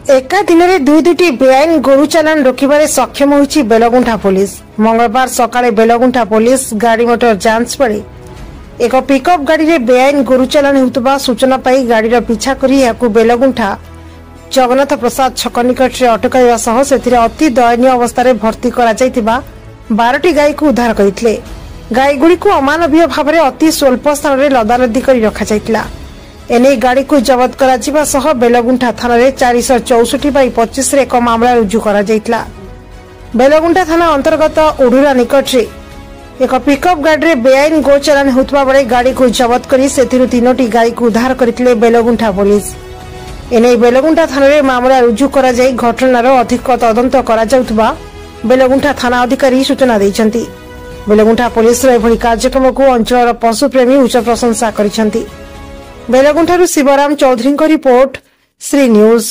एका दिन में दुईटी बेआईन गोरु चालान रोकबार सक्षम होइछि बेलगुंठा पुलिस। मंगलवार सकाळे बेलगुंठा पुलिस गाड़ी मोटर जांच बेले एक पिकअप गाड़ी रे बेआईन गोरु चालान होउतबा सूचना पाई गाड़ी पिछा करी याकु बेलगुंठा जगन्नाथ प्रसाद छक निकट में अटकाइवा सह सेथिरे अति दयनीय अवस्था रे भर्ती करा जायतिबा 12टी गाई को उद्धार करथिले। गाई गुडी को अमानवीय भाव में अति स्वल्प स्थान में लदालदी कर रखा जायतिला। एने गाड़ी को जबत करा जिबा सह बेलगुंठा थाना रे 464/25 रे एक मामला रुजु करा जायतिला। बेलगुंठा थाना अंतर्गत उडुरा निकट रे एक पिकअप गाड़ी रे बेआईन गो चालान होतबा बळे गाड़ी को जबत करी सेथिरु 3टी गाई को उद्धार करथिले बेलगुंठा पुलिस। एने बेलगुंठा थाना रे मामला रुजु करा जाय घटनार अधिक तदंत करा जाउतबा बेलगुंठा थाना अधिकारी सूचना दैछंती। बेलगुंठा पुलिस रे एभली कार्यक्रम को अंचल पशुप्रेमी उच्च प्रशंसा करिसंती। बेलगुंठारू शिवराम चौधरी को रिपोर्ट, श्री न्यूज।